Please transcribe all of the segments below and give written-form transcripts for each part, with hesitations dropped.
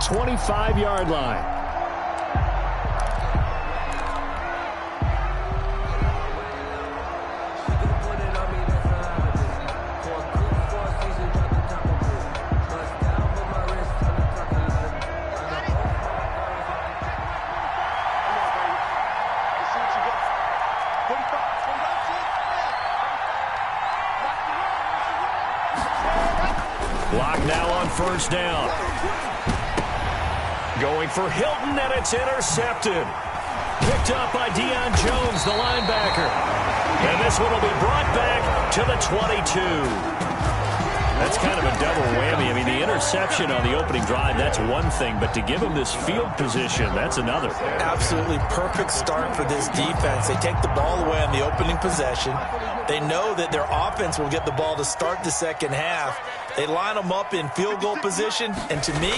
25-yard line. Block now on first down. Going for Hilton, and it's intercepted. Picked up by Deion Jones, the linebacker. And this one will be brought back to the 22. That's kind of a double whammy. I mean, the interception on the opening drive, that's one thing. But to give him this field position, that's another. Absolutely perfect start for this defense. They take the ball away on the opening possession. They know that their offense will get the ball to start the second half. They line them up in field goal position. And to me,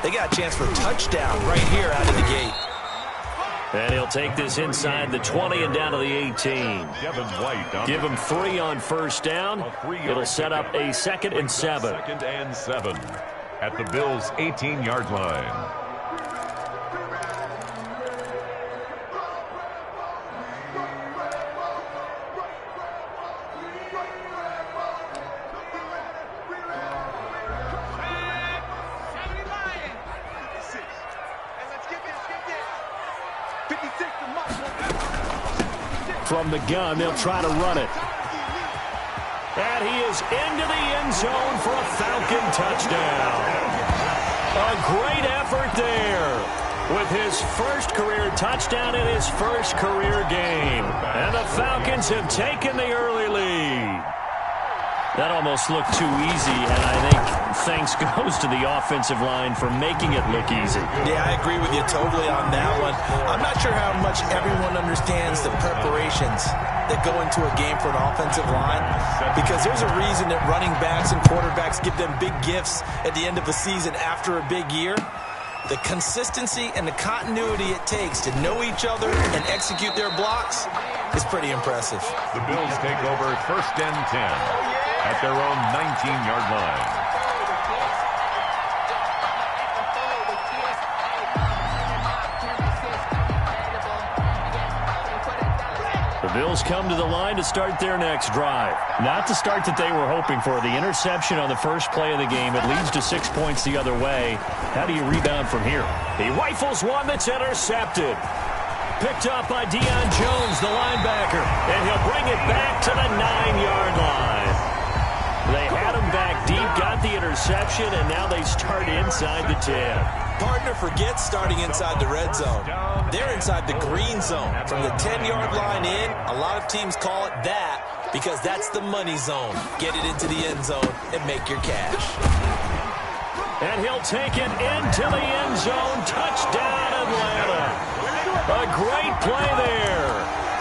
they got a chance for a touchdown right here out of the gate. And he'll take this inside the 20 and down to the 18. Give him 3 on first down. It'll set up a 2nd and 7. 2nd and 7 at the Bills' 18-yard line. From the gun, they'll try to run it. And he is into the end zone for a Falcon touchdown. A great effort there with his first career touchdown in his first career game. And the Falcons have taken the early lead. That almost looked too easy, and I think thanks goes to the offensive line for making it look easy. Yeah, I agree with you totally on that one. I'm not sure how much everyone understands the preparations that go into a game for an offensive line, because there's a reason that running backs and quarterbacks give them big gifts at the end of the season after a big year. The consistency and the continuity it takes to know each other and execute their blocks is pretty impressive. The Bills take over 1st and 10 at their own 19-yard line. The Bills come to the line to start their next drive. Not the start that they were hoping for. The interception on the first play of the game. It leads to 6 points the other way. How do you rebound from here? He rifles one that's intercepted. Picked up by Deion Jones, the linebacker. And he'll bring it back to the 9-yard line. They had him back deep, got the interception, and now they start inside the 10. Partner forgets starting inside the red zone. They're inside the green zone. From the 10-yard line in, a lot of teams call it that because that's the money zone. Get it into the end zone and make your cash. And he'll take it into the end zone. Touchdown, Atlanta. A great play there.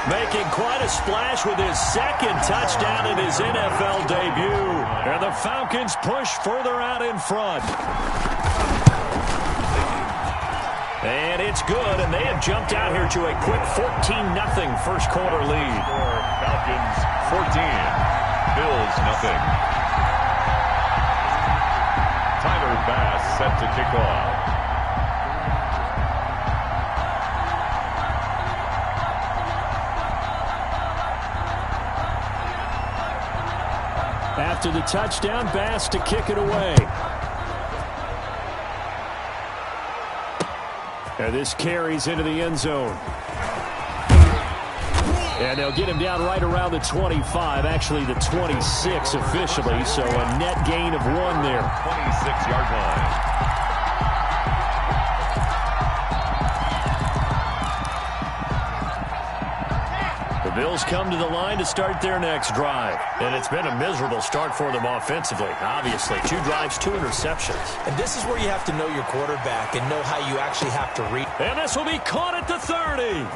Making quite a splash with his 2nd touchdown in his NFL debut. And the Falcons push further out in front. And it's good, and they have jumped out here to a quick 14-0 first quarter lead. Falcons 14, Bills nothing. Tyler Bass set to kick off. After the touchdown, Bass to kick it away. And this carries into the end zone. And they'll get him down right around the 25, actually the 26 officially, so a net gain of 1 there. 26-yard line. The Bills come to the line to start their next drive. And it's been a miserable start for them offensively, obviously. 2 drives, 2 interceptions. And this is where you have to know your quarterback and know how you actually have to read. And this will be caught at the 30.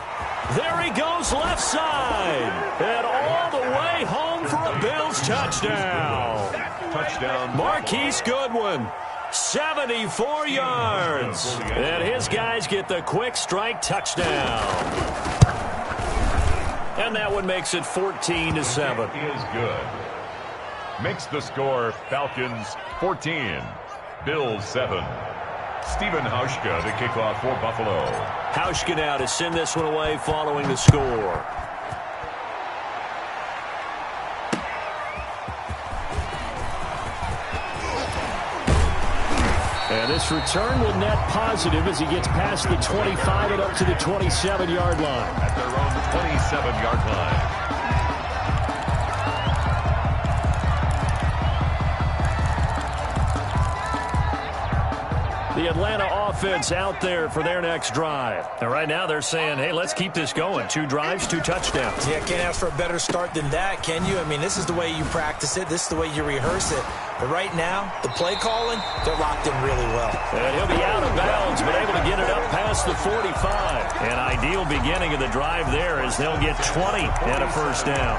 There he goes left side. And all the way home for a Bills touchdown. Touchdown. Marquise Goodwin. 74 yards. And his guys get the quick strike touchdown. And that one makes it 14-7. Is good. Makes the score Falcons 14, Bills 7. Stephen Hauschka to kick off for Buffalo. Hauschka now to send this one away following the score. And this return will net positive as he gets past the 25 and up to the 27-yard line. At their own 27-yard line. The Atlanta offense out there for their next drive. And right now they're saying, hey, let's keep this going. 2 drives, 2 touchdowns. Yeah, can't ask for a better start than that, can you? I mean, this is the way you practice it. This is the way you rehearse it. But right now, the play calling, they're locked in really well. And he'll be out of bounds, but able to get it up past the 45. An ideal beginning of the drive there as they'll get 20 and a first down.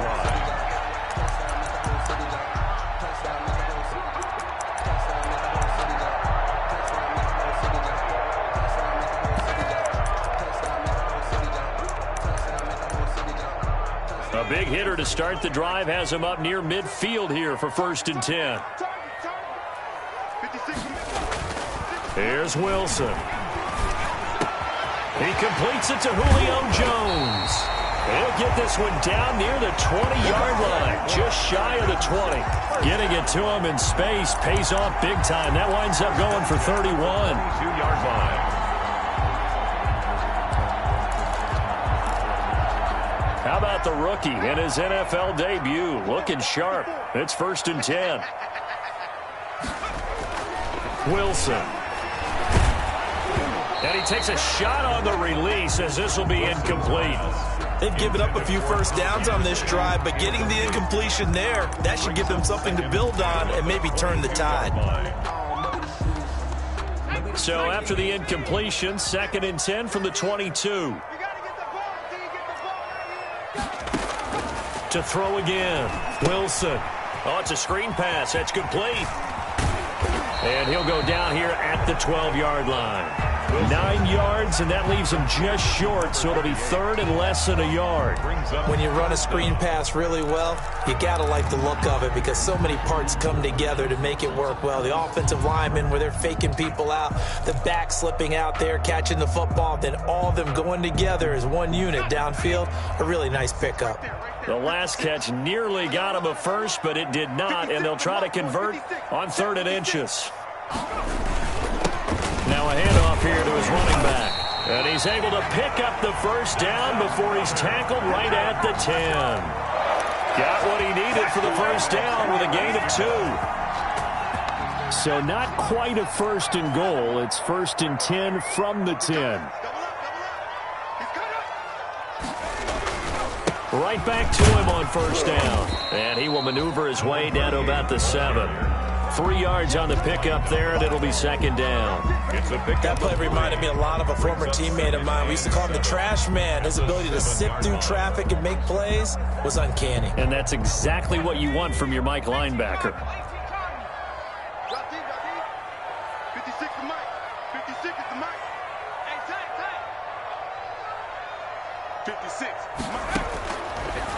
A big hitter to start the drive has him up near midfield here for 1st and 10. Here's Wilson. He completes it to Julio Jones. He'll get this one down near the 20-yard line, just shy of the 20. Getting it to him in space pays off big time. That winds up going for 31. 2-yard line. How about the rookie in his NFL debut? Looking sharp. It's 1st and 10. Wilson. And he takes a shot on the release as this will be incomplete. They've given up a few first downs on this drive, but getting the incompletion there, that should give them something to build on and maybe turn the tide. So after the incompletion, 2nd and 10 from the 22. To throw again. Wilson. Oh, it's a screen pass. That's complete. And he'll go down here at the 12-yard line. 9 yards, and that leaves him just short, so it'll be 3rd and less than a yard. When you run a screen pass really well, you got to like the look of it because so many parts come together to make it work well. The offensive linemen, where they're faking people out, the back slipping out there, catching the football, then all of them going together as one unit downfield. A really nice pickup. The last catch nearly got him a first, but it did not, and they'll try to convert on 3rd and inches. Now a handoff here to his running back. And he's able to pick up the first down before he's tackled right at the 10. Got what he needed for the first down with a gain of 2. So not quite a 1st and goal. It's 1st and 10 from the 10. Right back to him on first down. And he will maneuver his way down to about the 7. 3 yards on the pickup there, and it'll be 2nd down. That play reminded me a lot of a former teammate of mine. We used to call him the trash man. His ability to sift through traffic and make plays was uncanny. And that's exactly what you want from your Mike linebacker. 56 to Mike. 56 is the Mike. Hey, tight. 56.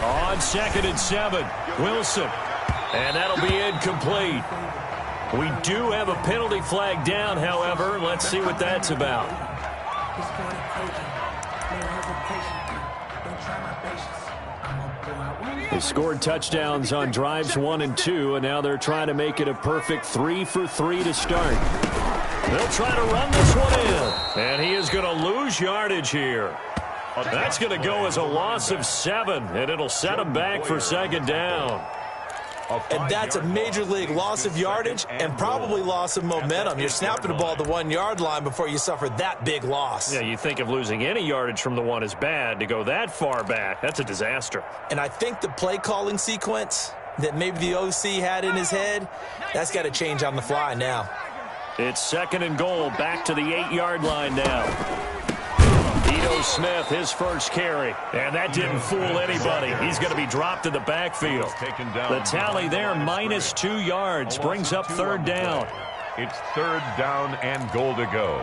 On 2nd and 7, Wilson. And that'll be incomplete. We do have a penalty flag down, however. Let's see what that's about. They scored touchdowns on drives 1 and 2, and now they're trying to make it a perfect 3 for 3 to start. They'll try to run this one in, and he is going to lose yardage here. That's going to go as a loss of 7, and it'll set him back for 2nd down. And that's a major league loss of yardage and probably loss of momentum. You're snapping the ball at the 1-yard line before you suffer that big loss. Yeah, you think of losing any yardage from the 1 is bad. To go that far back, that's a disaster. And I think the play calling sequence that maybe the OC had in his head, that's got to change on the fly now. It's 2nd and goal, back to the 8-yard line now. Ito Smith, his first carry. And that didn't fool anybody. He's going to be dropped in the backfield. The tally there, minus 2 yards, brings up 3rd down. It's 3rd down and goal to go.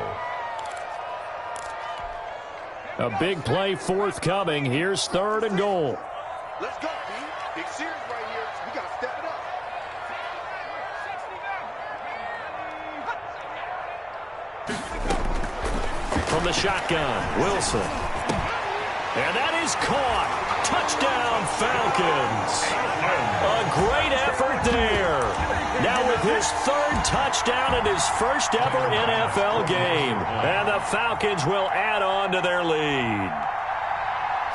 A big play forthcoming. Here's 3rd and goal. Let's go, B. Big series right here. We got to step it up. from the shotgun. Wilson. And that is caught. Touchdown, Falcons. A great effort there. Now with his third touchdown in his first ever NFL game. And the Falcons will add on to their lead.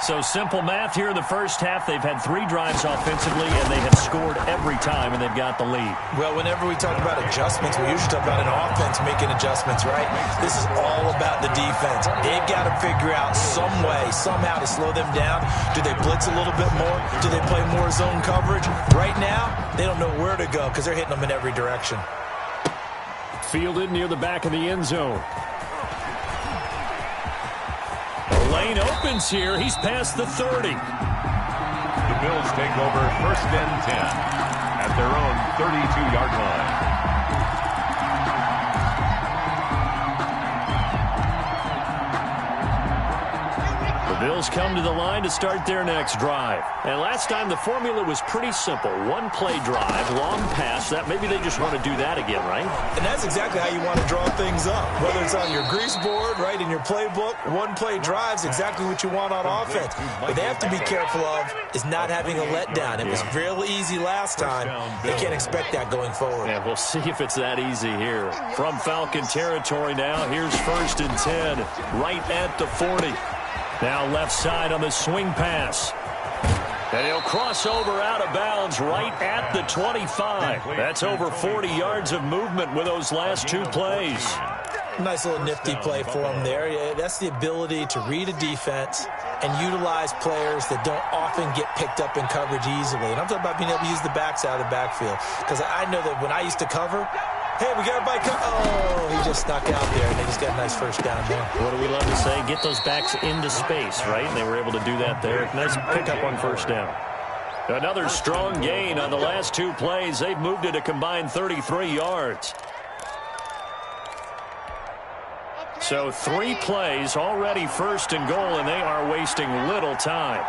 So simple math here in the first half. They've had 3 drives offensively, and they have scored every time, and they've got the lead. Well, whenever we talk about adjustments, we usually talk about an offense making adjustments, right? This is all about the defense. They've got to figure out some way, somehow to slow them down. Do they blitz a little bit more? Do they play more zone coverage? Right now, they don't know where to go because they're hitting them in every direction. Fielded near the back of the end zone. The lane opens here. He's past the 30. The Bills take over 1st and 10 at their own 32-yard line. The Bills come to the line to start their next drive. And last time the formula was pretty simple. 1-play drive, long pass. That maybe they just want to do that again, right? And that's exactly how you want to draw things up. Whether it's on your grease board, right, in your playbook, 1-play drive's exactly what you want on offense. What they have to be careful of is not having a letdown. It was real easy last time. They can't expect that going forward. Yeah, we'll see if it's that easy here. From Falcon territory now, here's 1st and 10, right at the 40. Now left side on the swing pass. And he'll cross over out of bounds right at the 25. That's over 40 yards of movement with those last 2 plays. Nice little nifty play for him there. That's the ability to read a defense and utilize players that don't often get picked up in coverage easily. And I'm talking about being able to use the backs out of the backfield. Because I know that when I used to cover, hey, we got everybody cover. Oh, he just snuck out there, and they just got a nice first down there. What do we love to say? Get those backs into space, right? And they were able to do that there. Nice pickup on 1st down. Another strong gain on the last 2 plays. They've moved it a combined 33 yards. So 3 plays, already 1st and goal, and they are wasting little time.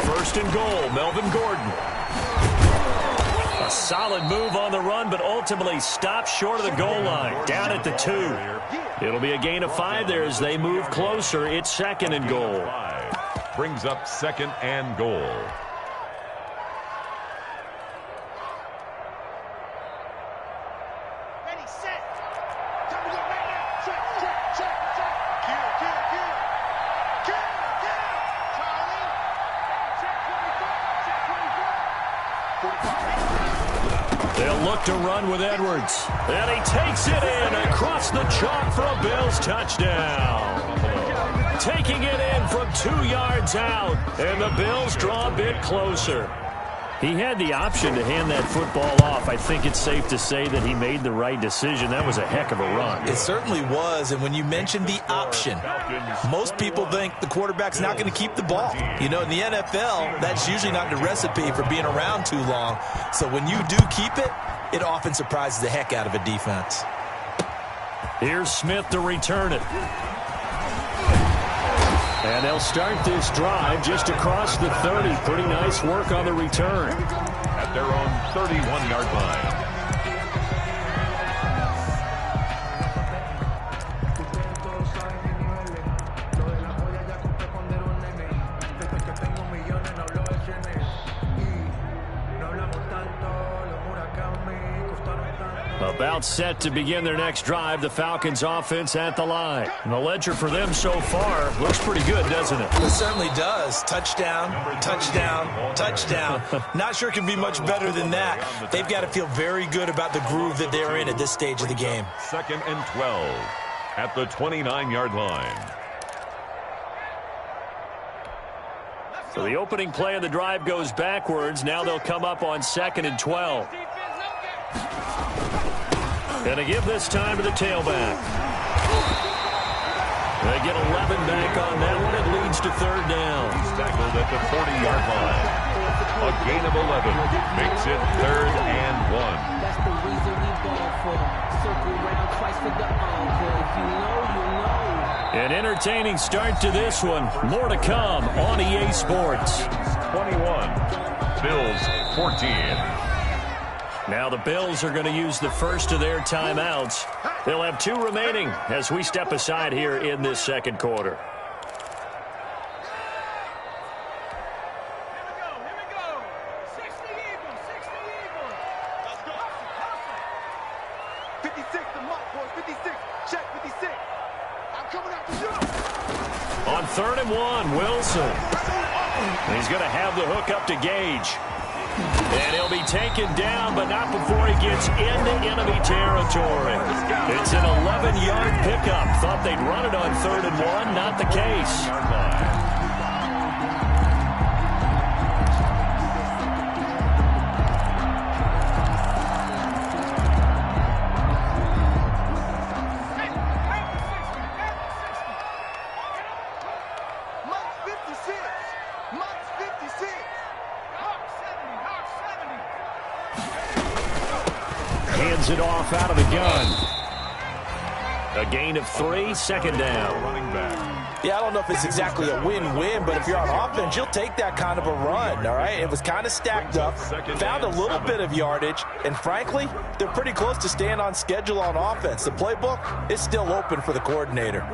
1st and goal, Melvin Gordon. A solid move on the run, but ultimately stopped short of the goal line, down at the 2. It'll be a gain of 5 there as they move closer. It's 2nd and goal. Brings up 2nd and goal. They'll look to run with Edwards. And he takes it in across the chalk for a Bills touchdown. Taking it in from 2 yards out. And the Bills draw a bit closer. He had the option to hand that football off. I think it's safe to say that he made the right decision. That was a heck of a run. It certainly was. And when you mentioned the option, most people think the quarterback's not going to keep the ball. You know, in the NFL, that's usually not the recipe for being around too long. So when you do keep it, it often surprises the heck out of a defense. Here's Smith to return it. And they'll start this drive just across the 30. Pretty nice work on the return. At their own 31-yard line. About set to begin their next drive, the Falcons offense at the line. And the ledger for them so far looks pretty good, doesn't it? It certainly does. Touchdown, touchdown, touchdown. Not sure it can be much better than that. They've got to feel very good about the groove that they're in at this stage of the game. 2nd and 12 at the 29-yard line. So the opening play of the drive goes backwards. Now they'll come up on 2nd and 12. Gonna give this time to the tailback. They get 11 back on that one. It leads to 3rd down. He's tackled at the 40-yard line. A gain of 11 makes it 3rd and 1. That's the reason we ball for. Circle round twice for the encore. If you know, you know. An entertaining start to this one. More to come on EA Sports. 21. Bills 14. Now the Bills are going to use the first of their timeouts. They'll have 2 remaining as we step aside here in this second quarter. Here we go. 60 Eagles. Let's go. 56, the mark, boys. 56. Check 56. I'm coming after you. On 3rd and 1, Wilson. He's going to have the hook up to Gage. And he'll be taken down, but not before he gets into enemy territory. It's an 11-yard pickup. Thought they'd run it on 3rd and 1. Not the case. Hands it off out of the gun. A gain of 3, second down. Running back. Yeah, I don't know if it's exactly a win-win, but if you're on offense, you'll take that kind of a run, all right? It was kind of stacked up, found a little bit of yardage, and frankly, they're pretty close to staying on schedule on offense. The playbook is still open for the coordinator.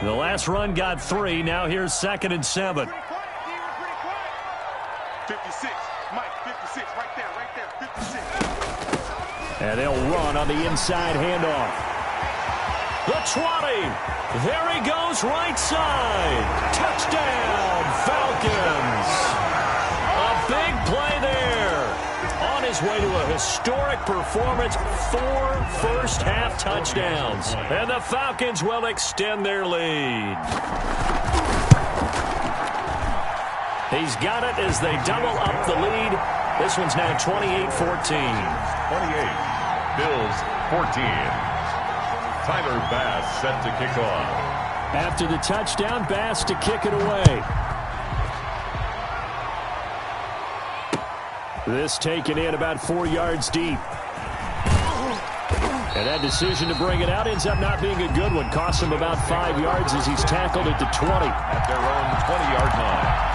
The last run got 3. Now here's 2nd and 7. 56. Mike, 56. Right there. 56. And they'll run on the inside handoff. The 20. There he goes, right side. Touchdown, Falcons. A big play there. On his way to a historic performance, 4 first-half touchdowns. And the Falcons will extend their lead. He's got it as they double up the lead. This one's now 28-14. 28. Bills 14. Tyler Bass set to kick off. After the touchdown, Bass to kick it away. This taken in about 4 yards deep. And that decision to bring it out ends up not being a good one. Costs him about 5 yards as he's tackled at the 20. At their own 20-yard line.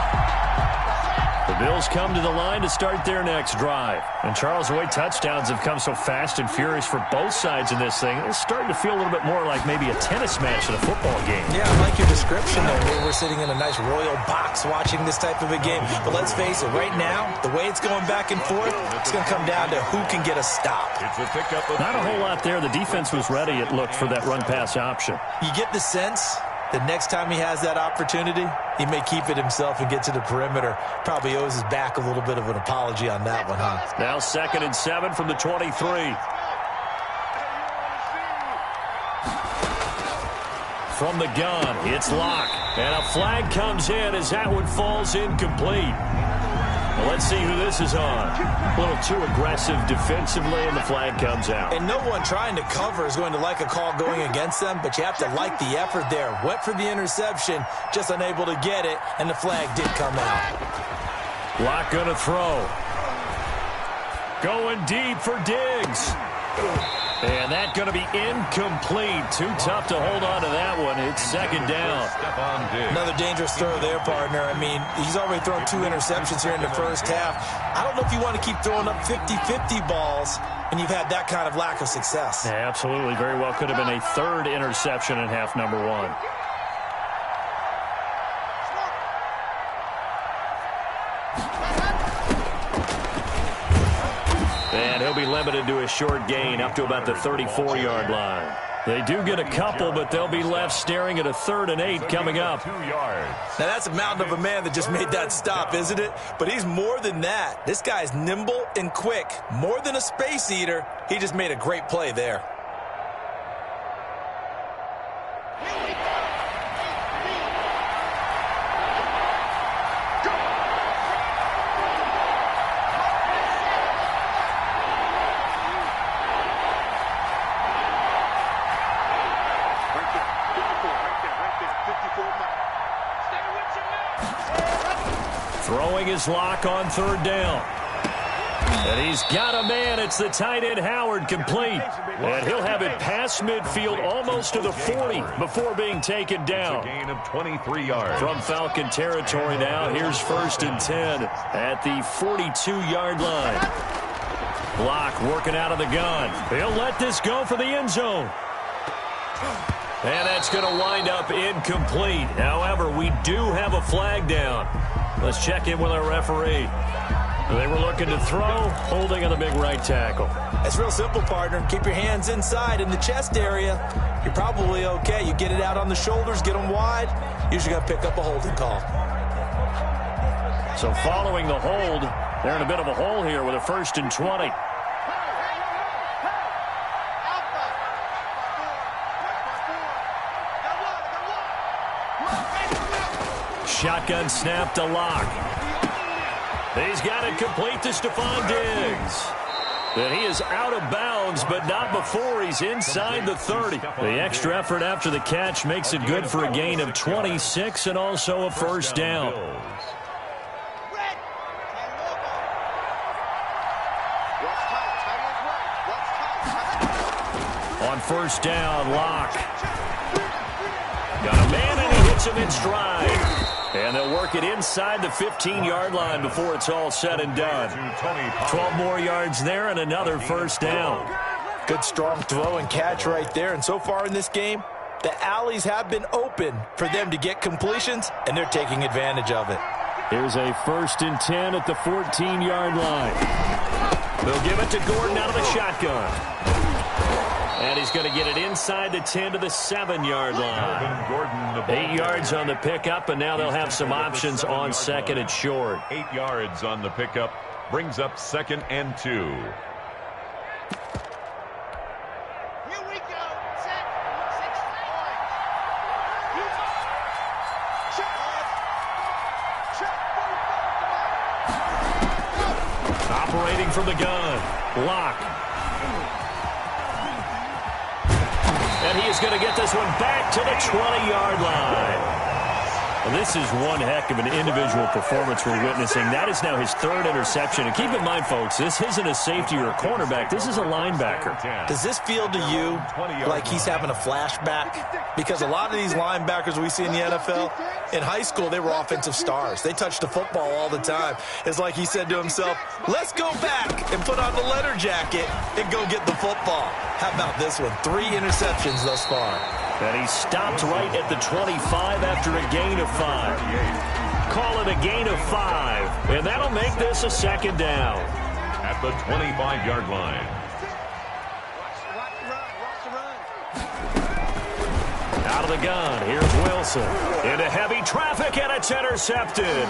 The Bills come to the line to start their next drive. And Charles, the way touchdowns have come so fast and furious for both sides in this thing, it's starting to feel a little bit more like maybe a tennis match at a football game. Yeah, I like your description there. We're sitting in a nice royal box watching this type of a game. But let's face it, right now, the way it's going back and forth, it's going to come down to who can get a stop. It's a pickup of Not a whole lot there. The defense was ready, it looked, for that run-pass option. You get the sense that next time he has that opportunity, he may keep it himself and get to the perimeter. Probably owes his back a little bit of an apology on that one, huh? Now 2nd and 7 from the 23. From the gun, it's Locke. And a flag comes in as that one falls incomplete. Well, let's see who this is on. A little too aggressive defensively, and the flag comes out. And no one trying to cover is going to like a call going against them, but you have to like the effort there. Went for the interception, just unable to get it, and the flag did come out. Locke gonna throw. Going deep for Diggs. And that going to be incomplete. Too tough to hold on to that one. It's 2nd down. Another dangerous throw there, partner. I mean, he's already thrown 2 interceptions here in the first half. I don't know if you want to keep throwing up 50-50 balls when you've had that kind of lack of success. Yeah, absolutely. Very well could have been a 3rd interception in half number 1. And he'll be limited to a short gain up to about the 34-yard line. They do get a couple, but they'll be left staring at a 3rd and 8 coming up. 2 yards. Now, that's a mountain of a man that just made that stop, isn't it? But he's more than that. This guy's nimble and quick. More than a space eater, he just made a great play there. Throwing his Lock on 3rd down. And he's got a man. It's the tight end Howard, complete. And he'll have it past midfield almost to the 40 before being taken down. It's a gain of 23 yards. From Falcon territory now, here's 1st and 10 at the 42-yard line. Block working out of the gun. He'll let this go for the end zone. And that's going to wind up incomplete. However, we do have a flag down. Let's check in with our referee. They were looking to throw, holding on the big right tackle. It's real simple, partner. Keep your hands inside in the chest area. You're probably okay. You get it out on the shoulders, get them wide. Usually got to pick up a holding call. So following the hold, they're in a bit of a hole here with a 1st and 20. Shotgun snap to Locke. He's got it complete to Stephon Diggs. And he is out of bounds, but not before he's inside the 30. The extra effort after the catch makes it good for a gain of 26 and also a 1st down. On 1st down, Locke. Got a man and he hits him in stride. And they'll work it inside the 15-yard line before it's all said and done. 12 more yards there and another 1st down. Good strong throw and catch right there. And so far in this game, the alleys have been open for them to get completions, and they're taking advantage of it. Here's a 1st and 10 at the 14-yard line. They'll give it to Gordon out of the shotgun. And he's going to get it inside the 10 to the 7-yard line. 8 yards on the pickup, and now they'll have some options on 2nd and short. 8 yards on the pickup brings up 2nd and 2. Here we go. Set. 6 points. Operating from the gun. Locke. And he is going to get this one back to the 20-yard line. And this is one heck of an individual performance we're witnessing. That is now his 3rd interception. And keep in mind, folks, this isn't a safety or a cornerback. This is a linebacker. Does this feel to you like he's having a flashback? Because a lot of these linebackers we see in the NFL, in high school, they were offensive stars. They touched the football all the time. It's like he said to himself, let's go back and put on the leather jacket and go get the football. How about this one? 3 interceptions thus far. And he stopped right at the 25 after a gain of 5. Call it a gain of 5. And that'll make this a 2nd down. At the 25-yard line. Out of the gun, here's Wilson. Into heavy traffic, and it's intercepted.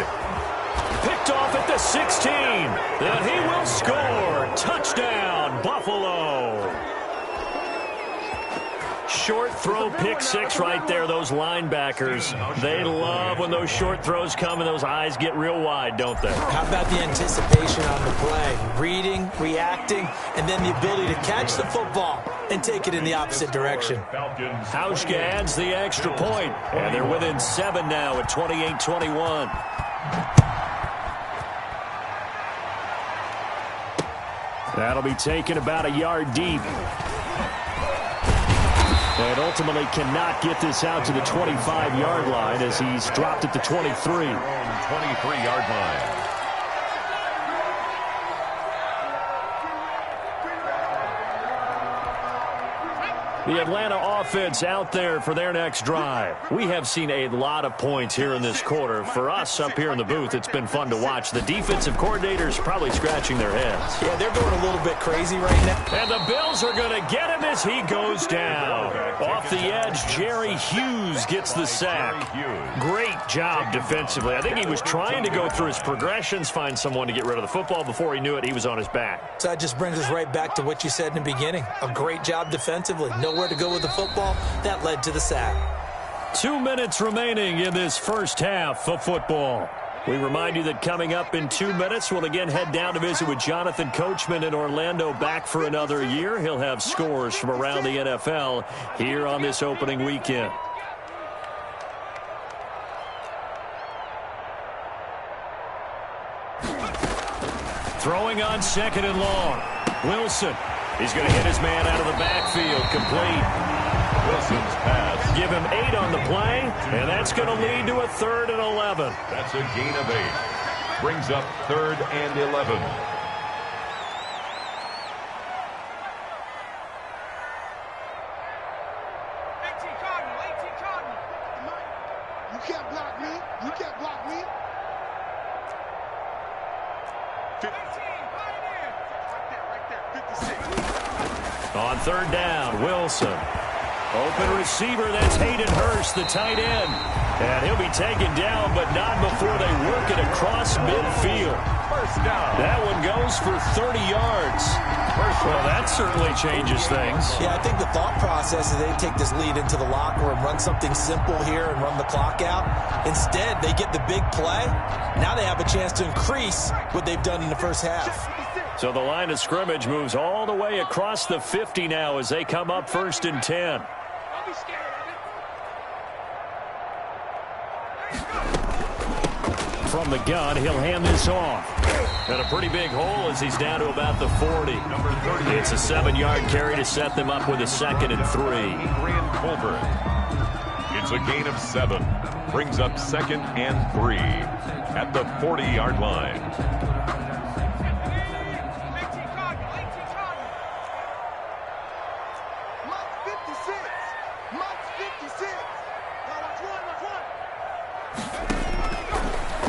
Picked off at the 16. And he will score. Touchdown, Buffalo. Short throw, pick 6 right there. Those linebackers, they love when those short throws come and those eyes get real wide, don't they? How about the anticipation on the play? Reading, reacting, and then the ability to catch the football and take it in the opposite direction. Hauschka adds the extra point, and they're within 7 now at 28-21. That'll be taken about a yard deep. And ultimately cannot get this out to the 25-yard line as he's dropped at the 23. 23-yard line. The Atlanta offense out there for their next drive. We have seen a lot of points here in this quarter. For us up here in the booth, it's been fun to watch. The defensive coordinators probably scratching their heads. Yeah, they're going a little bit crazy right now. And the Bills are going to get him as he goes down. Off the edge, Jerry Hughes gets the sack. Great job defensively. I think he was trying to go through his progressions, find someone to get rid of the football. Before he knew it, he was on his back. So that just brings us right back to what you said in the beginning. A great job defensively. Nowhere to go with the football. That led to the sack. 2 minutes remaining in this first half of football. We remind you that coming up in 2 minutes, we'll again head down to visit with Jonathan Coachman in Orlando, back for another year. He'll have scores from around the NFL here on this opening weekend. Throwing on 2nd and long. Wilson. He's going to hit his man out of the backfield. Complete. Wilson's pass. Give him 8 on the play, and that's going to lead to a 3rd and 11. That's a gain of 8. Brings up 3rd and 11. can't block me. You can't block me. 15. Right there. 56. On third down, Wilson. Open receiver, that's Hayden Hurst, the tight end. And he'll be taken down, but not before they work it across midfield. First down. That one goes for 30 yards. Well, that certainly changes things. Yeah, I think the thought process is they take this lead into the locker room, run something simple here, and run the clock out. Instead, they get the big play. Now they have a chance to increase what they've done in the first half. So the line of scrimmage moves all the way across the 50 now as they come up 1st and 10. From the gun, he'll hand this off. And a pretty big hole as he's down to about the 40. Number 30. It's a 7-yard carry to set them up with a 2nd and 3. Adrian Colbert. It's a gain of 7. Brings up 2nd and 3 at the 40-yard line.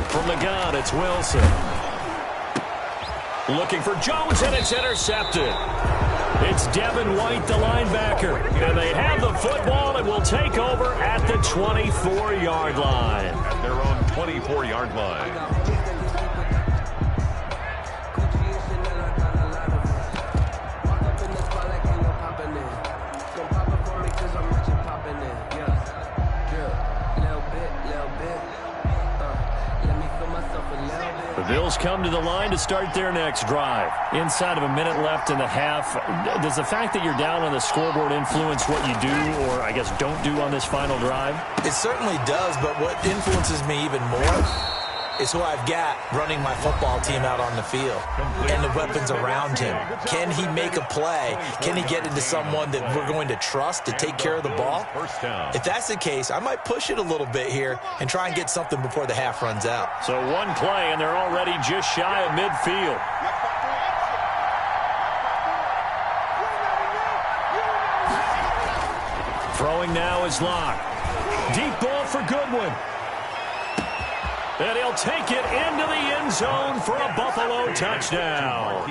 From the gun, it's Wilson. Looking for Jones, and it's intercepted. It's Devin White, the linebacker. And they have the football and will take over at the 24-yard line. At their own 24-yard line. The Bills come to the line to start their next drive. Inside of a minute left in the half, does the fact that you're down on the scoreboard influence what you do, or I guess don't do on this final drive? It certainly does, but what influences me even more is who I've got running my football team out on the field and the weapons around him. Can he make a play? Can he get into someone that we're going to trust to take care of the ball? First down. If that's the case, I might push it a little bit here and try and get something before the half runs out. So one play, and they're already just shy of midfield. Throwing now is Locke. Deep ball for Goodwin. And he'll take it into the end zone for a Buffalo touchdown.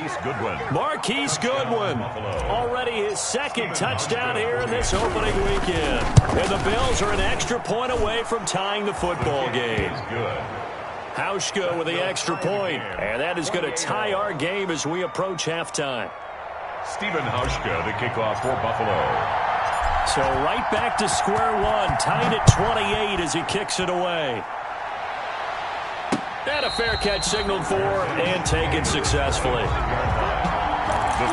Marquise Goodwin. Already his 2nd touchdown here in this opening weekend. And the Bills are an extra point away from tying the football game. Hauschka with the extra point. And that is going to tie our game as we approach halftime. Stephen Hauschka, the kickoff for Buffalo. So right back to square one. Tied at 28 as he kicks it away. And a fair catch signaled for and taken successfully. The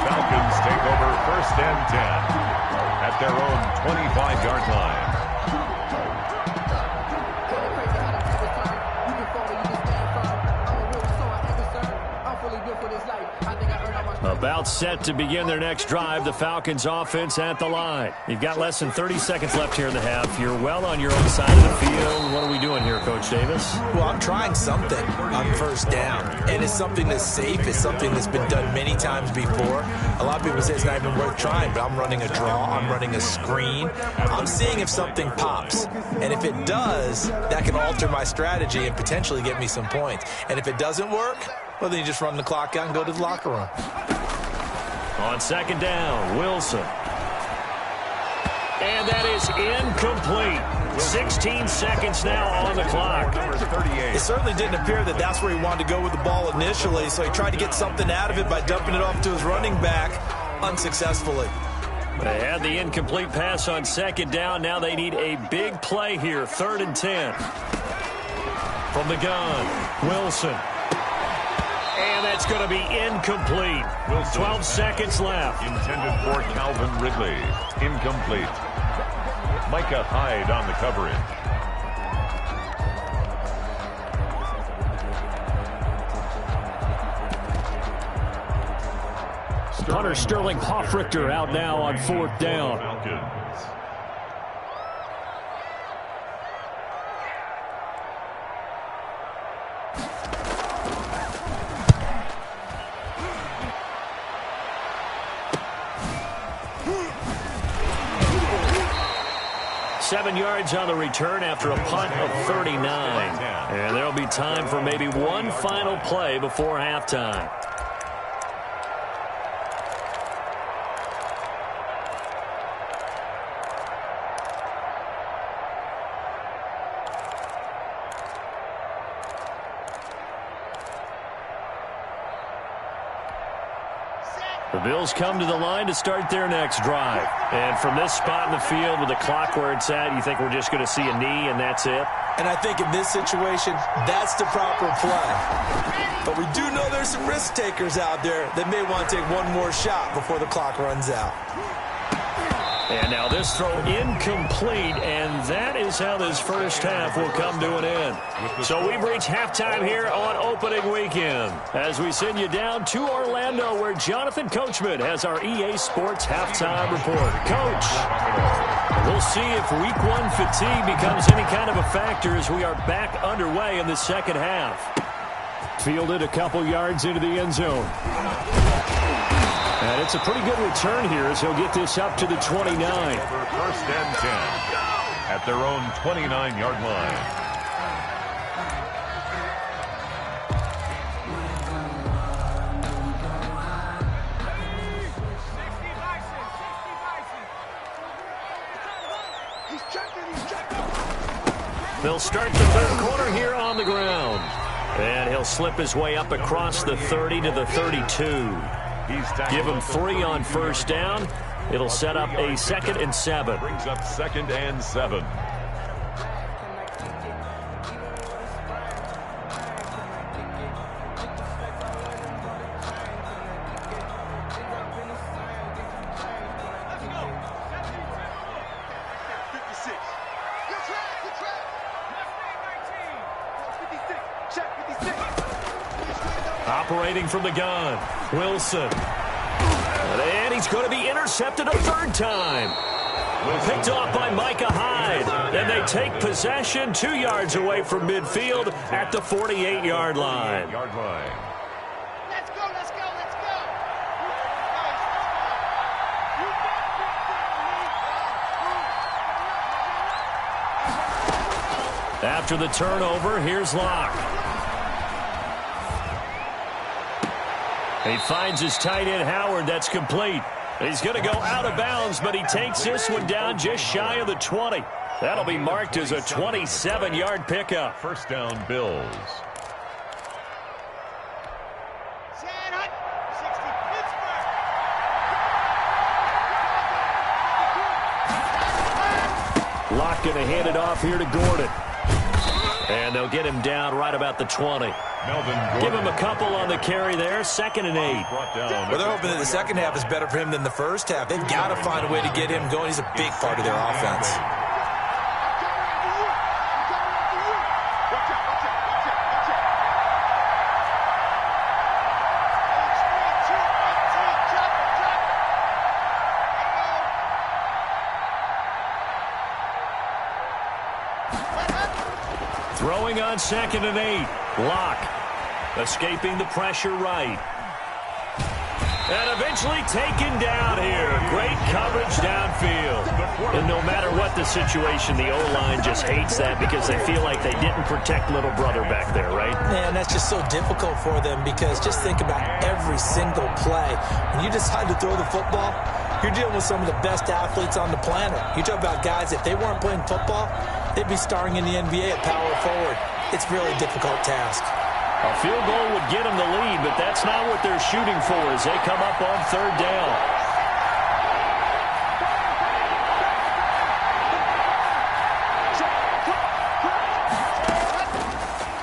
Falcons take over 1st and 10 at their own 25-yard line. About set to begin their next drive, the Falcons offense at the line. You've got less than 30 seconds left here in the half. You're well on your own side of the field. What are we doing here, Coach Davis? Well, I'm trying something on 1st down, and it's something that's safe. It's something that's been done many times before. A lot of people say it's not even worth trying, but I'm running a draw. I'm running a screen. I'm seeing if something pops, and if it does, that can alter my strategy and potentially get me some points. And if it doesn't work, well, then you just run the clock out and go to the locker room. On 2nd down, Wilson. And that is incomplete. 16 seconds now on the clock. It certainly didn't appear that that's where he wanted to go with the ball initially, so he tried to get something out of it by dumping it off to his running back unsuccessfully. They had the incomplete pass on 2nd down. Now they need a big play here. 3rd and 10. From the gun, Wilson. And that's going to be incomplete. 12 seconds left. Intended for Calvin Ridley. Incomplete. Micah Hyde on the coverage. Hunter Sterling Hoffrichter out now on 4th down. Falcons. 7 yards on the return after a punt of 39. And there'll be time for maybe one final play before halftime. The Bills come to the line to start their next drive. And from this spot in the field with the clock where it's at, you think we're just going to see a knee and that's it? And I think in this situation, that's the proper play. But we do know there's some risk takers out there that may want to take one more shot before the clock runs out. And now this throw incomplete, and that is how this first half will come to an end. So we've reached halftime here on opening weekend as we send you down to Orlando where Jonathan Coachman has our EA Sports halftime report. Coach, we'll see if week one fatigue becomes any kind of a factor as we are back underway in the second half. Fielded a couple yards into the end zone. And it's a pretty good return here as he'll get this up to the 29. First and 10 at their own 29-yard line. They'll start the third quarter here on the ground. And he'll slip his way up across the 30 to the 32. Give him 3 on first down. It'll set up a 2nd and 7. Brings up 2nd and 7. Operating from the gun, Wilson. And he's going to be intercepted a third time. Picked off by Micah Hyde. And they take possession 2 yards away from midfield at the 48-yard line. Let's go, let's go, let's go. After the turnover, here's Locke. He finds his tight end, Howard. That's complete. He's going to go out of bounds, but he takes this one down just shy of the 20. That'll be marked as a 27-yard pickup. First down, Bills. Locke going to hand it off here to Gordon. And they'll get him down right about the 20. Give him a couple on the carry there. 2nd and 8. Well, they're hoping that the second half is better for him than the first half. They've got to find a way to get him going. He's a big part of their offense. Throwing on 2nd and 8. Locke escaping the pressure right. And eventually taken down here. Great coverage downfield. And no matter what the situation, the O-line just hates that because they feel like they didn't protect little brother back there, right? Man, that's just so difficult for them because just think about every single play. When you decide to throw the football, you're dealing with some of the best athletes on the planet. You talk about guys, if they weren't playing football, they'd be starring in the NBA at power forward. It's a really difficult task. A field goal would get them the lead, but that's not what they're shooting for as they come up on 3rd down.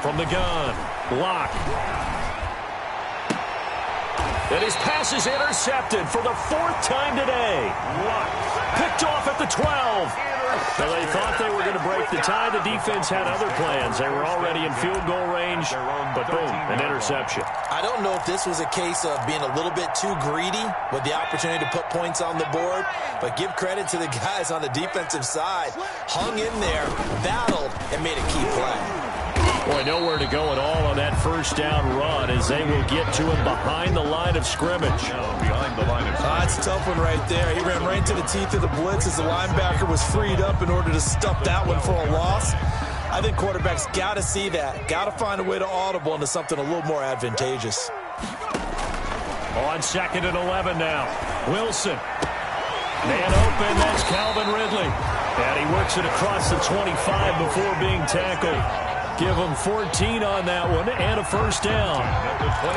From the gun, Locke. And his pass is intercepted for the 4th time today. Picked off at the 12. So they thought they were going to break the tie. The defense had other plans. They were already in field goal range, but boom, an interception. I don't know if this was a case of being a little bit too greedy with the opportunity to put points on the board, but give credit to the guys on the defensive side. Hung in there, battled, and made a key play. Boy, nowhere to go at all on that first down run as they will get to him behind the line of scrimmage. Behind the line of scrimmage. That's a tough one right there. He ran right into the teeth of the blitz as the linebacker was freed up in order to stuff that one for a loss. I think quarterbacks got to see that. Got to find a way to audible into something a little more advantageous. On 2nd and 11 now. Wilson. Man open, that's Calvin Ridley. And he works it across the 25 before being tackled. Give him 14 on that one and a first down. Well,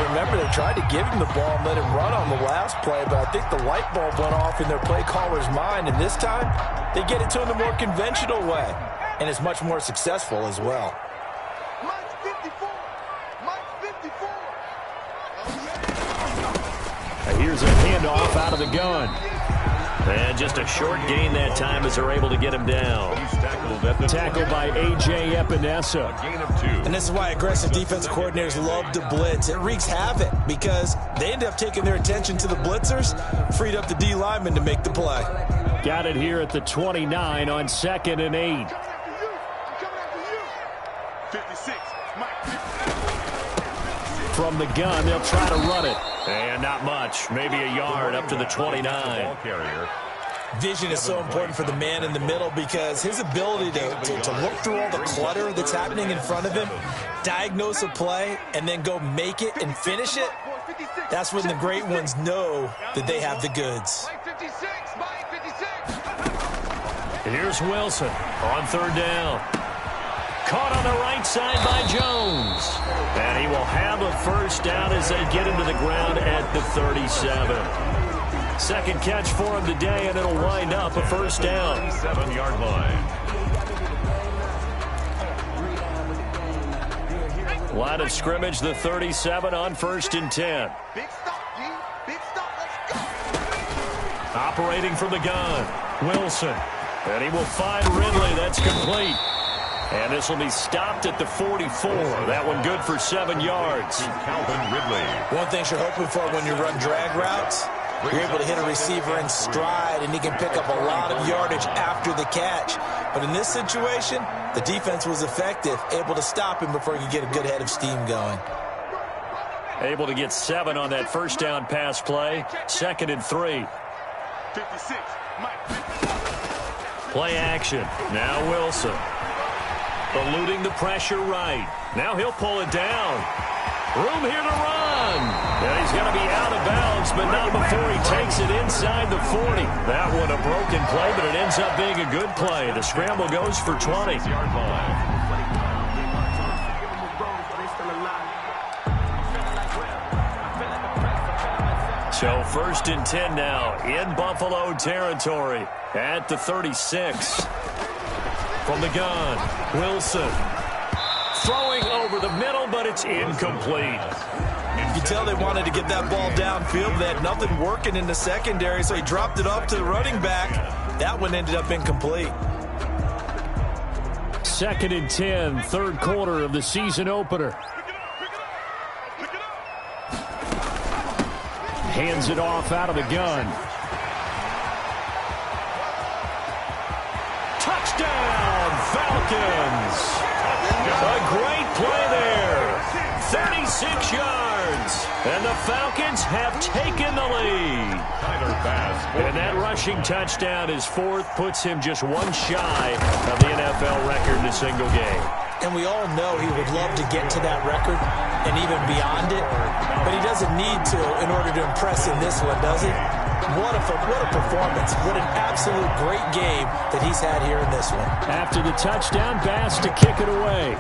remember, they tried to give him the ball and let him run on the last play, but I think the light bulb went off in their play caller's mind, and this time they get it to him the more conventional way, and it's much more successful as well. Mike's 54. Mike's 54. Here's a handoff out of the gun. And just a short gain that time as they're able to get him down. Tackled by A.J. Epinesa. Gain of 2. And this is why aggressive defensive coordinators love to blitz. It wreaks havoc because they end up taking their attention to the blitzers, freed up the D lineman to make the play. Got it here at the 29 on 2nd and 8. I'm coming after you. 56. Mike. From the gun, they'll try to run it. And not much. Maybe a yard up to the 29. Ball carrier. Vision is so important for the man in the middle because his ability to look through all the clutter that's happening in front of him, diagnose a play, and then go make it and finish it, that's when the great ones know that they have the goods. Mike 56. Mike 56. Here's Wilson on 3rd down. Caught on the right side by Jones. And he will have a first down as they get into the ground at the 37. Second catch for him today, and it'll wind up a first down. 7-yard line. Line of scrimmage, the 37 on 1st and 10. Big stop, G. Big stop. Let's go. Operating from the gun, Wilson. And he will find Ridley. That's complete. And this will be stopped at the 44. That one good for 7 yards. Calvin Ridley. One thing you're hoping for when you run drag routes, you're able to hit a receiver in stride, and he can pick up a lot of yardage after the catch. But in this situation, the defense was effective, able to stop him before he could get a good head of steam going. Able to get 7 on that first down pass play. 2nd and 3. 56. Mike. Play action. Now Wilson. Eluding the pressure right. Now he'll pull it down. Room here to run. And he's going to be out of bounds, but not before he takes it inside the 40. That one a broken play, but it ends up being a good play. The scramble goes for 20. 6-yard line. So 1st and 10 now in Buffalo territory at the 36. From the gun, Wilson. Throwing over the middle, but it's incomplete. You can tell they wanted to get that ball downfield. They had nothing working in the secondary, so he dropped it off to the running back. That one ended up incomplete. 2nd and 10, 3rd quarter of the season opener. Hands it off out of the gun. Touchdown, Falcons. A great play there. 36 yards. And the Falcons have taken the lead. And that rushing touchdown is 4th, puts him just 1 shy of the NFL record in a single game. And we all know he would love to get to that record and even beyond it, but he doesn't need to in order to impress in this one, does he? What a performance. What an absolute great game that he's had here in this one. After the touchdown pass to kick it away.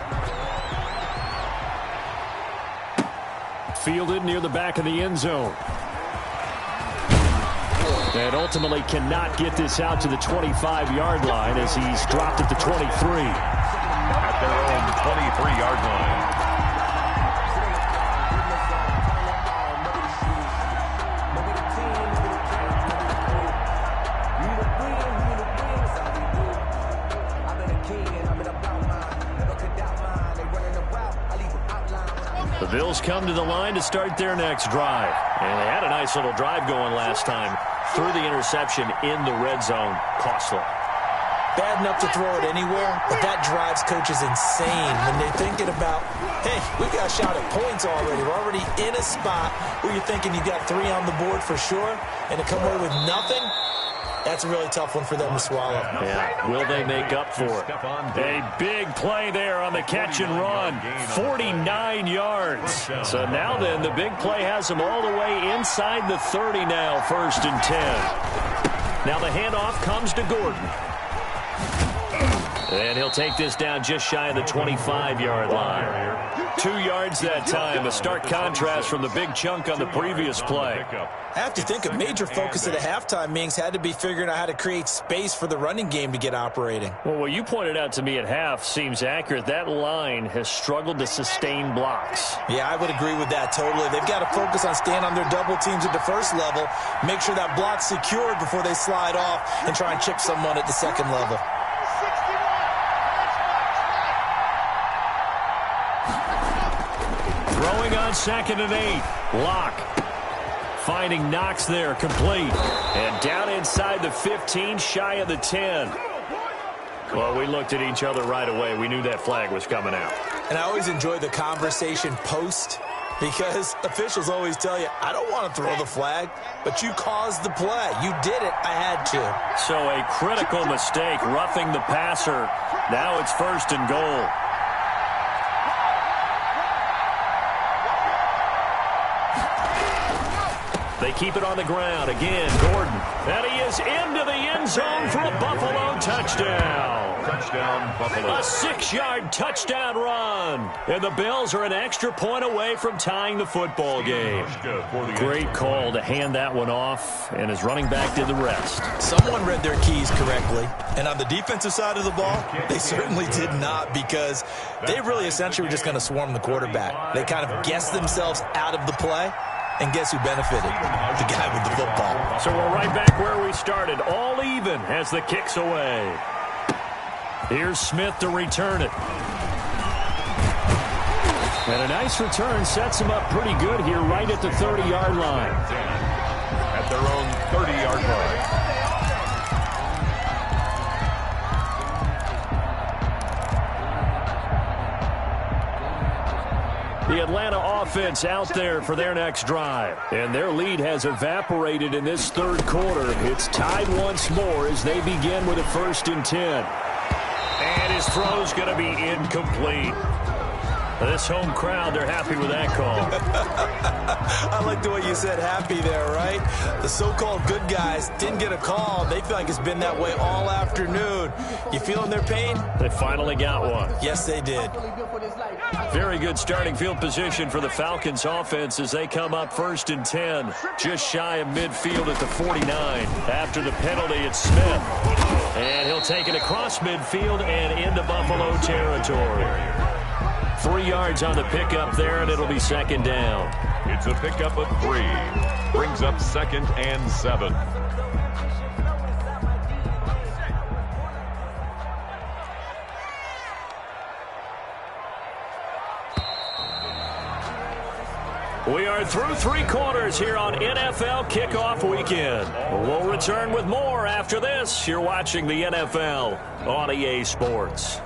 Fielded near the back of the end zone. And ultimately cannot get this out to the 25-yard line as he's dropped at the 23. At their own 23-yard line. The Bills come to the line to start their next drive. And they had a nice little drive going last time. Threw the interception in the red zone. Costly. bad enough to throw it anywhere, but that drives coaches insane when they're thinking about, hey, we got a shot at points already. We're already in a spot where you're thinking you got 3 on the board for sure, and to come away with nothing, that's a really tough one for them to swallow. Yeah, will they make up for it? A big play there on the catch and run. 49 yards. So now then, the big play has them all the way inside the 30 now, 1st and 10. Now the handoff comes to Gordon. And he'll take this down just shy of the 25-yard line. 2 yards that time, a stark contrast from the big chunk on the previous play. I have to think a major focus of the halftime meetings had to be figuring out how to create space for the running game to get operating. Well, what you pointed out to me at half seems accurate. That line has struggled to sustain blocks. Yeah, I would agree with that totally. They've got to focus on staying on their double teams at the first level, make sure that block's secured before they slide off and try and chip someone at the second level. Throwing on 2nd and 8. Lock. Finding Knox there, complete. And down inside the 15, shy of the 10. Well, we looked at each other right away. We knew that flag was coming out. And I always enjoy the conversation post, because officials always tell you, I don't want to throw the flag, but you caused the play. You did it. I had to. So a critical mistake, roughing the passer. Now it's 1st and goal. They keep it on the ground. Again, Gordon. And he is into the end zone for a Buffalo touchdown. Touchdown, Buffalo. A 6-yard touchdown run. And the Bills are an extra point away from tying the football game. Great call to hand that one off, and his running back did the rest. Someone read their keys correctly. And on the defensive side of the ball, they certainly did not, because they really essentially were just going to swarm the quarterback. They kind of guessed themselves out of the play. And guess who benefited? The guy with the football. So we're right back where we started, all even as the kick's away. Here's Smith to return it. And a nice return sets him up pretty good here right at the 30-yard line. At their own 30-yard line. The Atlanta offense out there for their next drive. And their lead has evaporated in this 3rd quarter. It's tied once more as they begin with a 1st and 10. And his throw's going to be incomplete. This home crowd, they're happy with that call. I like the way you said happy there, right? The so-called good guys didn't get a call. They feel like it's been that way all afternoon. You feeling their pain? They finally got one. Yes, they did. Very good starting field position for the Falcons offense as they come up 1st and 10. Just shy of midfield at the 49. After the penalty, it's Smith. And he'll take it across midfield and into Buffalo territory. 3 yards on the pickup there, and it'll be 2nd down. It's a pickup of 3. Brings up 2nd and 7. We are through 3 quarters here on NFL Kickoff Weekend. We'll return with more after this. You're watching the NFL on EA Sports.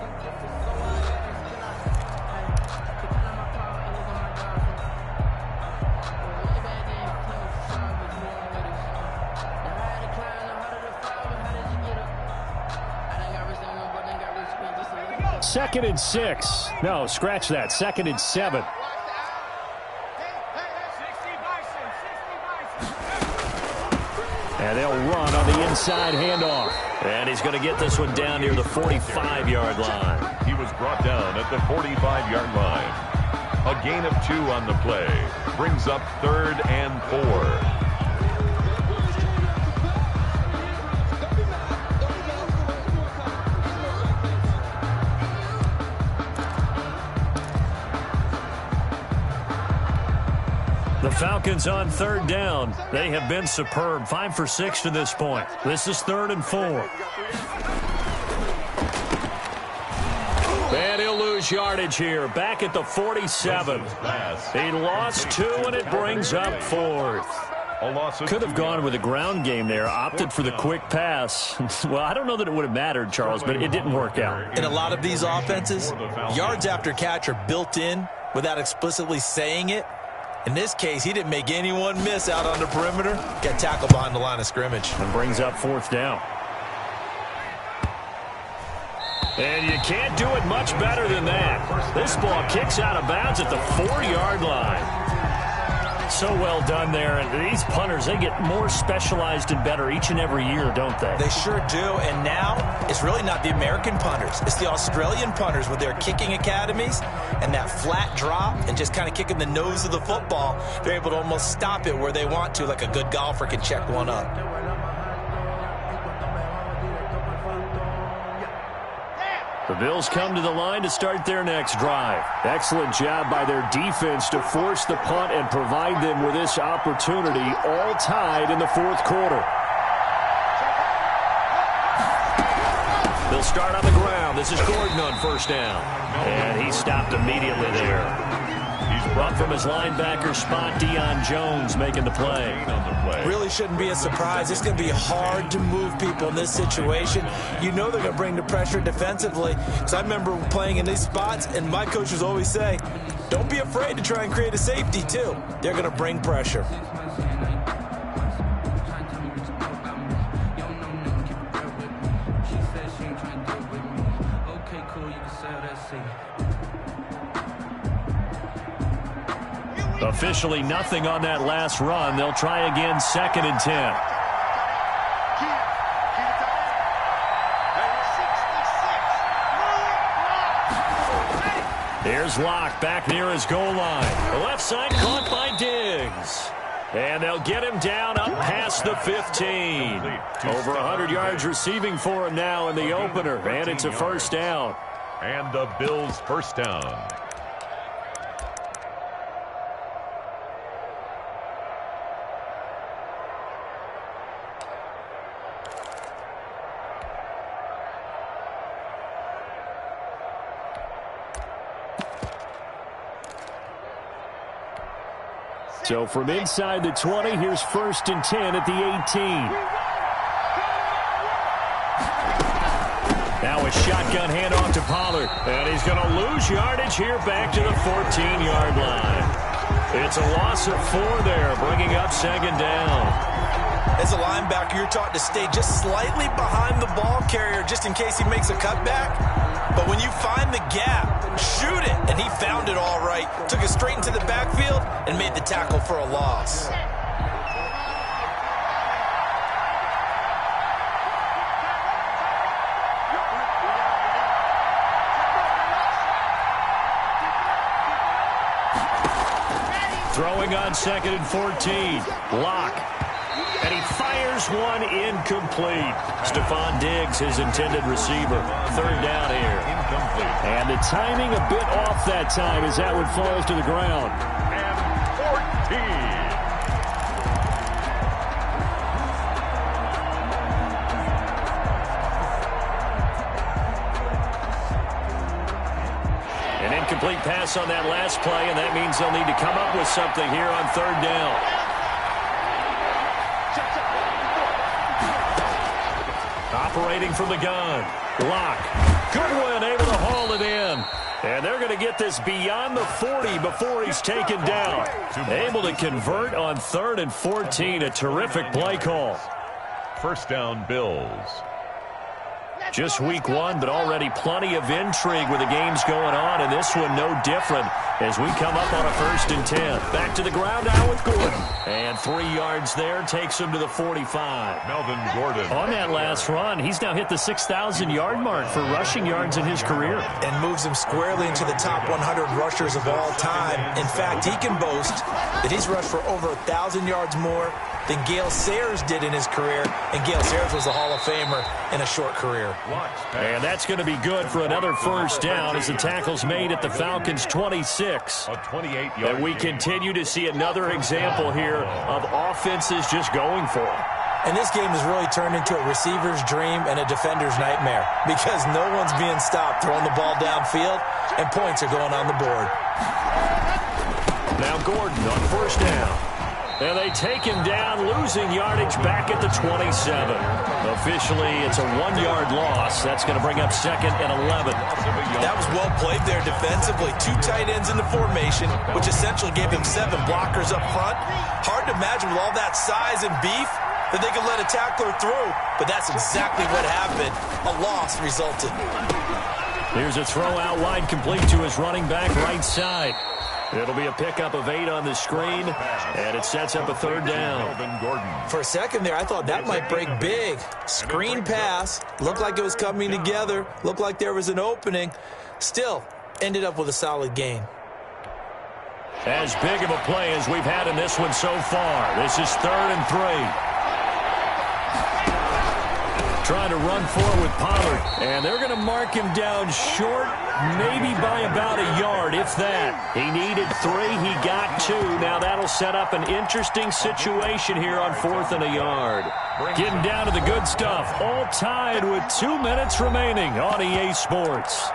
Second and 6. No, scratch that. 2nd and 7. And they'll run on the inside handoff. And he's going to get this one down near the 45-yard line. He was brought down at the 45-yard line. A gain of 2 on the play. Brings up 3rd and 4. The Falcons on 3rd down. They have been superb. 5 for 6 to this point. This is 3rd and 4. And he'll lose yardage here. Back at the 47. He lost 2, and it brings up 4th. A loss of Could have gone with a ground game there, opted for the quick pass. Well, I don't know that it would have mattered, Charles, but it didn't work out. In a lot of these offenses, yards after catch are built in without explicitly saying it. In this case, he didn't make anyone miss out on the perimeter. Got tackled behind the line of scrimmage. And brings up 4th down. And you can't do it much better than that. This ball kicks out of bounds at the 4-yard line. So well done there. And these punters, they get more specialized and better each and every year, don't they? They sure do. And now it's really not the American punters. It's the Australian punters with their kicking academies and that flat drop and just kind of kicking the nose of the football. They're able to almost stop it where they want to, like a good golfer can check one up. The Bills come to the line to start their next drive. Excellent job by their defense to force the punt and provide them with this opportunity, all tied in the 4th quarter. They'll start on the ground. This is Gordon on 1st down. And he stopped immediately there. He's brought from his linebacker spot, Deion Jones making the play. Really shouldn't be a surprise. It's going to be hard to move people in this situation. You know they're going to bring the pressure defensively. Because I remember playing in these spots, and my coaches always say, don't be afraid to try and create a safety, too. They're going to bring pressure. Officially nothing on that last run. They'll try again, 2nd and 10. Here's Locke back near his goal line. The left side caught by Diggs. And they'll get him down up past the 15. Over 100 yards receiving for him now in the opener. And it's a 1st down. And the Bills' 1st down. So from inside the 20, here's 1st and 10 at the 18. Now a shotgun handoff to Pollard. And he's going to lose yardage here back to the 14-yard line. It's a loss of 4 there, bringing up 2nd down. As a linebacker, you're taught to stay just slightly behind the ball carrier just in case he makes a cutback. But when you find the gap, shoot it. And he found it all right. Took it straight into the backfield and made the tackle for a loss. Throwing on 2nd and 14. Locke. And he fires one incomplete. Stephon Diggs, his intended receiver. 3rd down here. Incomplete. And the timing a bit off that time as that one falls to the ground. And 14. An incomplete pass on that last play, and that means they'll need to come up with something here on 3rd down. Operating from the gun. Locke. Goodwin able to haul it in. And they're going to get this beyond the 40 before he's taken down. Able to convert on 3rd and 14. A terrific play call. 1st down, Bills. Just week 1, but already plenty of intrigue with the games going on, and this one no different as we come up on a 1st and 10. Back to the ground now with Gordon. And 3 yards there takes him to the 45. Melvin Gordon. On that last run, he's now hit the 6,000-yard mark for rushing yards in his career. And moves him squarely into the top 100 rushers of all time. In fact, he can boast that he's rushed for over 1,000 yards more than Gale Sayers did in his career. And Gale Sayers was a Hall of Famer in a short career. And that's going to be good for another 1st down as the tackle's made at the Falcons' 26. A 28-yard. And we continue to see another example here of offenses just going for it. And this game has really turned into a receiver's dream and a defender's nightmare because no one's being stopped throwing the ball downfield, and points are going on the board. Now Gordon on 1st down. And they take him down, losing yardage back at the 27. Officially, it's a 1-yard loss. That's going to bring up 2nd and 11. That was well played there defensively. 2 tight ends in the formation, which essentially gave him 7 blockers up front. Hard to imagine with all that size and beef that they could let a tackler through. But that's exactly what happened. A loss resulted. Here's a throw out wide, complete to his running back right side. It'll be a pickup of 8 on the screen, and it sets up a 3rd down. For a second there, I thought that might break big. Screen pass, looked like it was coming together, looked like there was an opening. Still, ended up with a solid gain. As big of a play as we've had in this one so far. This is 3rd and 3. Trying to run forward with Pollard, and they're going to mark him down short, maybe by about a yard, if that. He needed 3, he got 2. Now that'll set up an interesting situation here on 4th and a yard. Getting down to the good stuff, all tied with 2 minutes remaining on EA Sports.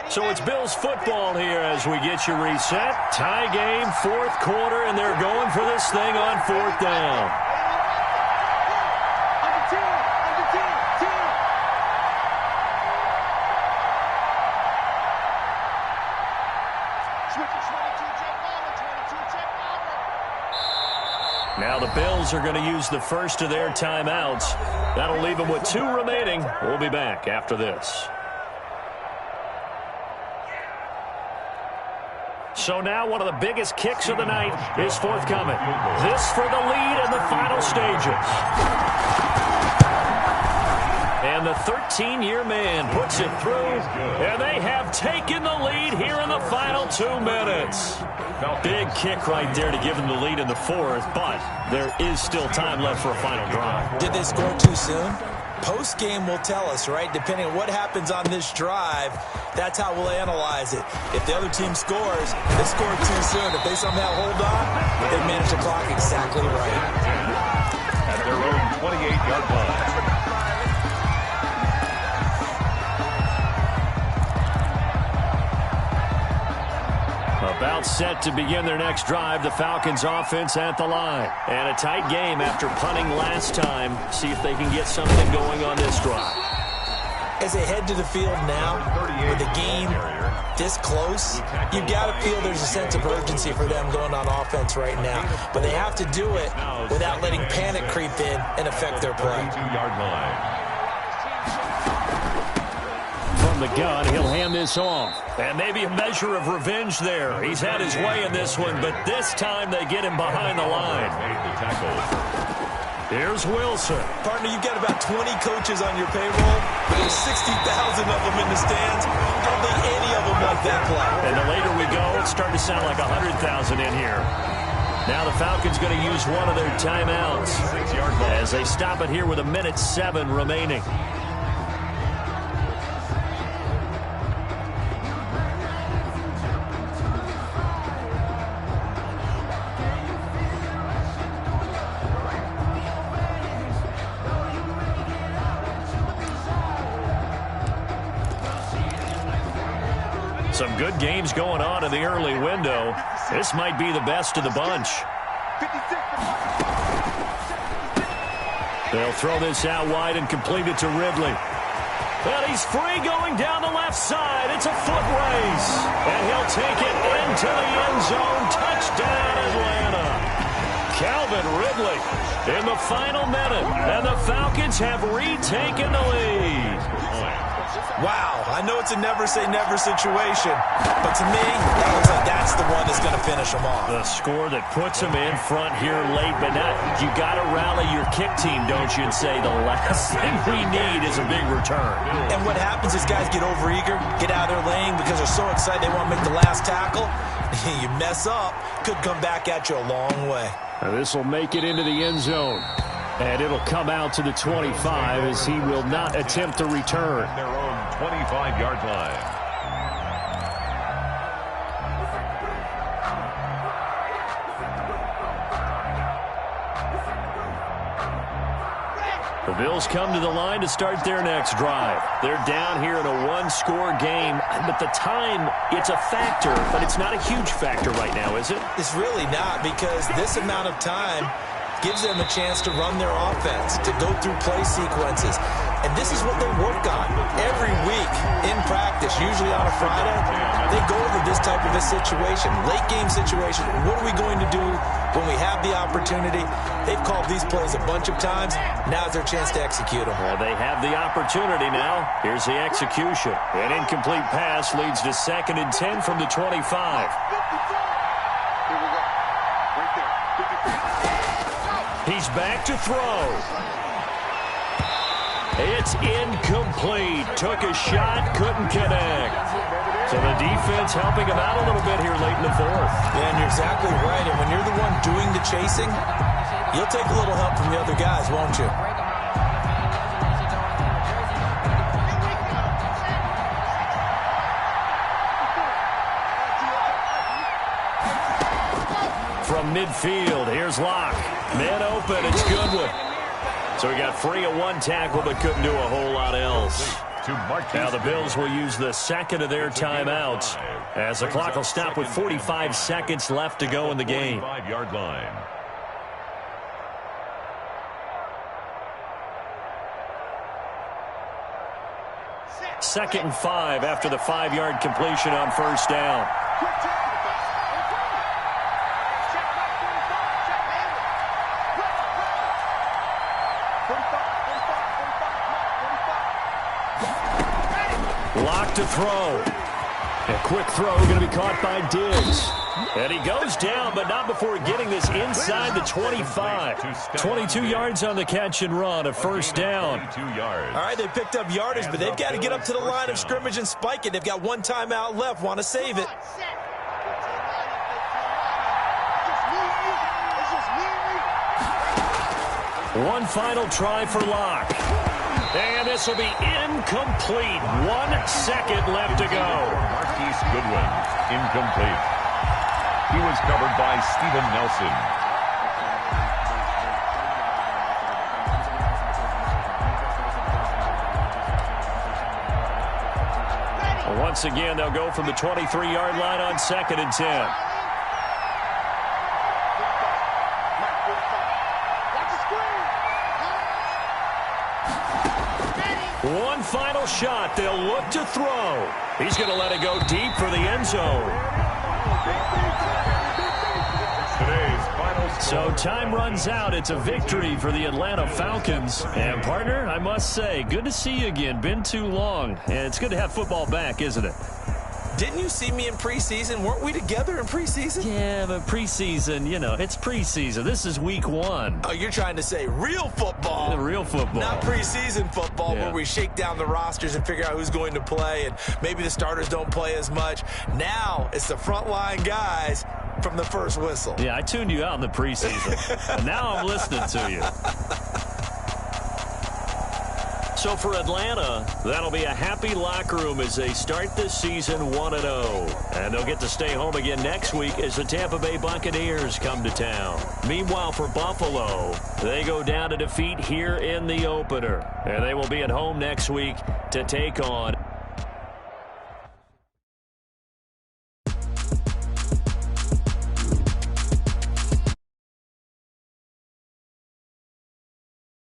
So it's Bills football here as we get you reset. Tie game, 4th quarter, and they're going for this thing on 4th down. Now the Bills are going to use the first of their timeouts. That'll leave them with 2 remaining. We'll be back after this. So now one of the biggest kicks of the night is forthcoming. This for the lead in the final stages. And the 13-year man puts it through, and they have taken the lead here in the final 2 minutes. Big kick right there to give them the lead in the 4th, but there is still time left for a final drive. Did they score too soon? Post-game will tell us, right? Depending on what happens on this drive, that's how we'll analyze it. If the other team scores, they scored too soon. If they somehow hold on, they manage the clock exactly right. At their own 28-yard line. About set to begin their next drive, the Falcons offense at the line. And a tight game after punting last time. See if they can get something going on this drive. As they head to the field now, with the game this close, you've got to feel there's a sense of urgency for them going on offense right now. But they have to do it without letting panic creep in and affect their play. 32-yard line. From the gun, he'll hand this off. And maybe a measure of revenge there. He's had his way in this one, but this time they get him behind the line. Here's Wilson. Partner, you've got about 20 coaches on your payroll. There's 60,000 of them in the stands. Don't think any of them want that play. And the later we go, it's starting to sound like 100,000 in here. Now the Falcons going to use one of their timeouts as they stop it here with 1:07 remaining. Some good games going on in the early window. This might be the best of the bunch. They'll throw this out wide and complete it to Ridley. And he's free going down the left side. It's a foot race. And he'll take it into the end zone. Touchdown, Atlanta. Calvin Ridley in the final minute. And the Falcons have retaken the lead. Wow, I know it's a never-say-never situation, but to me, that looks like that's the one that's going to finish them off. The score that puts them in front here late, but now you got to rally your kick team, don't you, and say the last thing we need is a big return. And what happens is guys get overeager, get out of their lane because they're so excited they want to make the last tackle. You mess up, could come back at you a long way. This will make it into the end zone. And it'll come out to the 25 as he will not attempt to return. Their own 25-yard line. The Bills come to the line to start their next drive. They're down here in a one-score game, but the time, it's a factor, but it's not a huge factor right now, is it? It's really not, because this amount of time gives them a chance to run their offense, to go through play sequences. And this is what they work on every week in practice, usually on a Friday. They go over this type of a situation, late game situation. What are we going to do when we have the opportunity? They've called these plays a bunch of times. Now's their chance to execute them. Well, they have the opportunity now. Here's the execution. An incomplete pass leads to 2nd and 10 from the 25. He's back to throw. It's incomplete. Took a shot, couldn't connect. So the defense helping him out a little bit here late in the 4th. Yeah, and you're exactly right. And when you're the one doing the chasing, you'll take a little help from the other guys, won't you? From midfield, here's Locke. Man open, it's Goodwin. So he got free of one tackle, but couldn't do a whole lot else. Now the Bills will use the second of their timeouts, as the clock will stop with 45 seconds left to go in the game. 5-yard line. Second and 5 after the 5-yard completion on first down. Locked to throw. A quick throw going to be caught by Diggs. And he goes down, but not before getting this inside the 25. 22 yards on the catch and run, a first down. All right, they picked up yardage, but they've got to get up to the line of scrimmage and spike it. They've got one timeout left, want to save it. One final try for Locke. And this will be incomplete. 1 second left to go. Marquise Goodwin, incomplete. He was covered by Steven Nelson. Once again, they'll go from the 23-yard line on 2nd and 10. One final shot. They'll look to throw. He's going to let it go deep for the end zone. So time runs out. It's a victory for the Atlanta Falcons. And, partner, I must say, good to see you again. Been too long. And it's good to have football back, isn't it? Didn't you see me in preseason? Weren't we together in preseason? Yeah, but preseason, you know, it's preseason. This is week 1. Oh, you're trying to say real football. Real football. Not preseason football, yeah, where we shake down the rosters and figure out who's going to play, and maybe the starters don't play as much. Now it's the frontline guys from the first whistle. Yeah, I tuned you out in the preseason. And now I'm listening to you. So for Atlanta, that'll be a happy locker room as they start this season 1-0. And they'll get to stay home again next week as the Tampa Bay Buccaneers come to town. Meanwhile, for Buffalo, they go down to defeat here in the opener. And they will be at home next week to take on